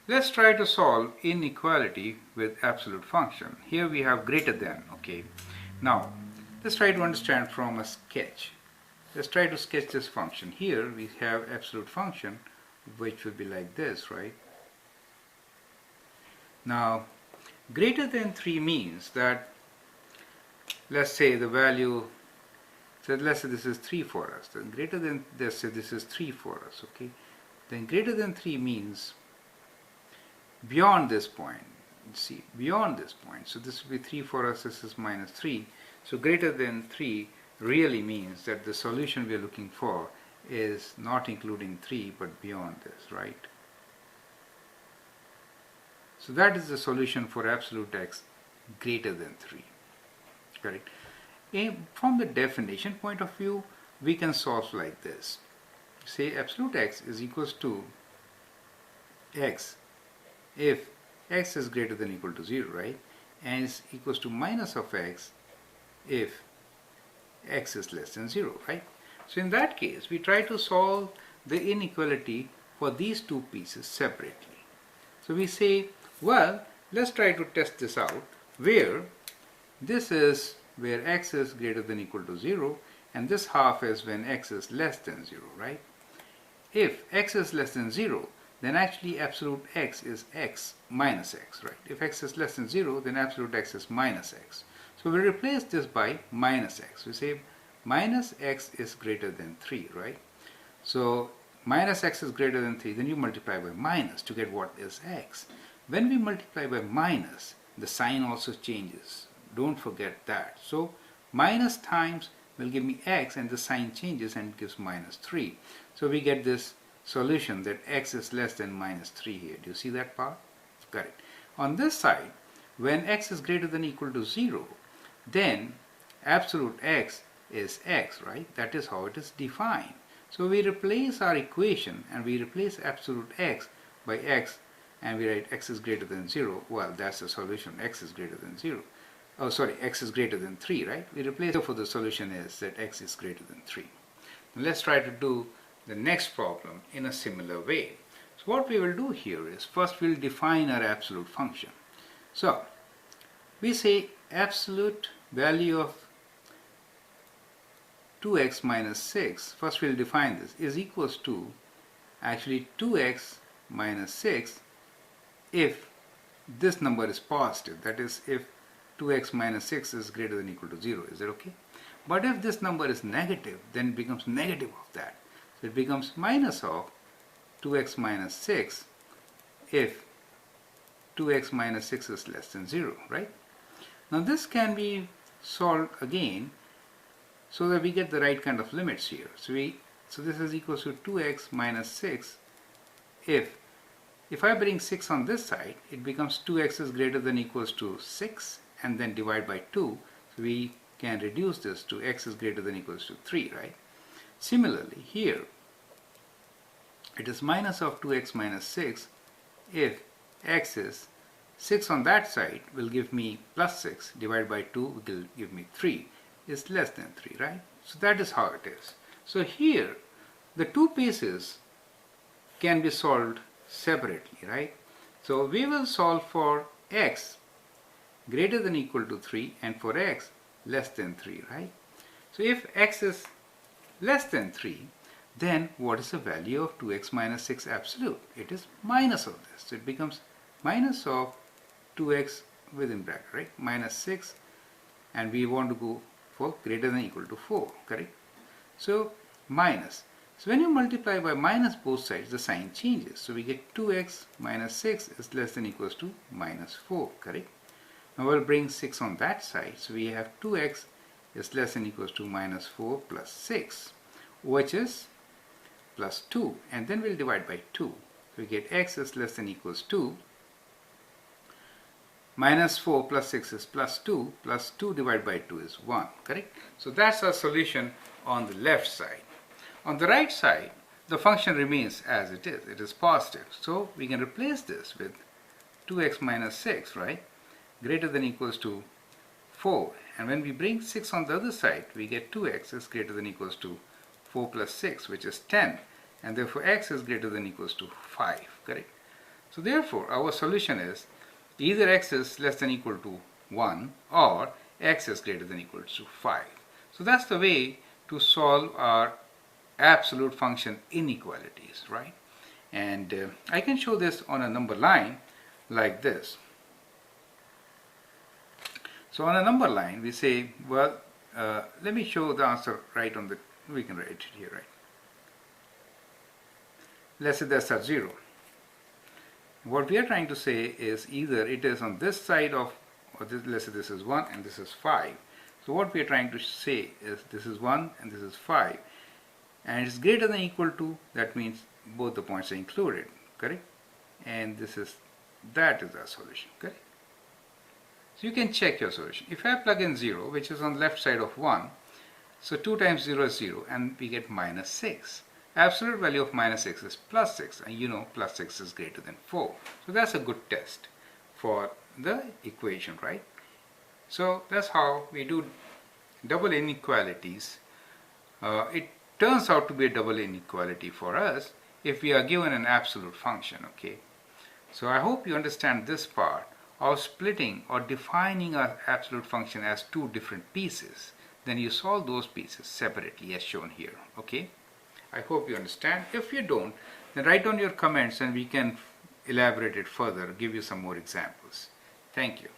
Let's try to solve inequality with absolute function. Here we have greater than, okay. Now, let's try to understand from a sketch. Let's try to sketch this function. Here we have absolute function, which will be like this, right? Now, greater than 3 means that, let's say the value, so let's say this is 3 for us. Then greater than, let's say this is 3 for us, okay. Then greater than 3 means beyond this point. See, beyond this point. So this will be 3 for us, this is minus 3. So greater than 3 really means that the solution we are looking for is not including 3 but beyond this, right? So that is the solution for absolute x greater than 3. Correct? From the definition point of view, we can solve like this. Say absolute x is equals to x if x is greater than or equal to 0, right? And is equals to minus of x if x is less than 0, right? So in that case, we try to solve the inequality for these two pieces separately. So we say, well, let's try to test this out where this is where x is greater than or equal to 0 and this half is when x is less than 0, right? If x is less than 0, then actually absolute x is x minus x, right? If x is less than 0, then absolute x is minus x. So we replace this by minus x. We say minus x is greater than 3, right? So minus x is greater than 3, then you multiply by minus to get what is x. When we multiply by minus, the sign also changes. Don't forget that. So minus times will give me x and the sign changes and it gives minus 3. So we get this solution that x is less than minus 3 here. Do you see that part? Correct. On this side, when x is greater than or equal to 0, then absolute x is x, right? That is how it is defined. So we replace our equation and we replace absolute x by x and we write x is greater than 0. Well, that's the solution. X is greater than 0. Oh, sorry, x is greater than 3, right? We replace it, for the solution is that x is greater than 3. Now let's try to do the next problem in a similar way. So what we will do here is first we'll define our absolute function. So we say absolute value of 2x minus 6, first we'll define this, is equals to actually 2x minus 6 if this number is positive, that is if 2x minus 6 is greater than or equal to 0. Is that okay? But if this number is negative, then it becomes negative of that. So it becomes minus of 2x minus 6 if 2x minus 6 is less than 0, right? Now this can be solved again so that we get the right kind of limits here. So this is equal to 2x minus 6 if I bring 6 on this side, it becomes 2x is greater than or equals to 6 and then divide by 2. So we can reduce this to x is greater than or equals to 3, right? Similarly, here it is minus of 2x minus 6 if x is 6 on that side will give me plus 6 divided by 2 will give me 3 is less than 3, right? So that is how it is. So here the two pieces can be solved separately, right? So we will solve for x greater than or equal to 3 and for x less than 3, right? So if x is less than 3, then what is the value of 2x minus 6 absolute? It is minus of this. So it becomes minus of 2x within bracket, right? Minus 6, and we want to go for greater than or equal to 4, correct? So minus. So when you multiply by minus both sides, the sign changes. So we get 2x minus 6 is less than or equals to minus 4, correct? Now we'll bring 6 on that side. So we have 2x is less than or equals to minus 4 plus 6, which is plus 2. And then we'll divide by 2. So we get x is less than or equals to minus 4 plus 6 is plus 2 divided by 2 is 1, correct? So that's our solution on the left side. On the right side, the function remains as it is. It is positive. So we can replace this with 2x minus 6, right? Greater than or equals to 4. And when we bring 6 on the other side, we get 2x is greater than or equals to 4 plus 6, which is 10. And therefore x is greater than or equals to 5, correct? So therefore our solution is either x is less than or equal to 1 or x is greater than or equal to 5. So that's the way to solve our absolute function inequalities, right? And I can show this on a number line like this. So on a number line we say, well, let me show the answer right on the, we can write it here, right? Let's say that's at 0. What we are trying to say is either it is on this side of, or this, let's say this is 1 and this is 5. So what we are trying to say is this is 1 and this is 5. And it's greater than or equal to, that means both the points are included, correct? And this is, that is our solution, correct? So you can check your solution. If I plug in 0, which is on the left side of 1, so 2 times 0 is 0, and we get minus 6. Absolute value of minus 6 is plus 6, and you know plus 6 is greater than 4. So that's a good test for the equation, right? So that's how we do double inequalities. It turns out to be a double inequality for us if we are given an absolute function, okay? So I hope you understand this part of splitting or defining our absolute function as two different pieces. Then you solve those pieces separately as shown here, okay? I hope you understand. If you don't, then write down your comments and we can elaborate it further, give you some more examples. Thank you.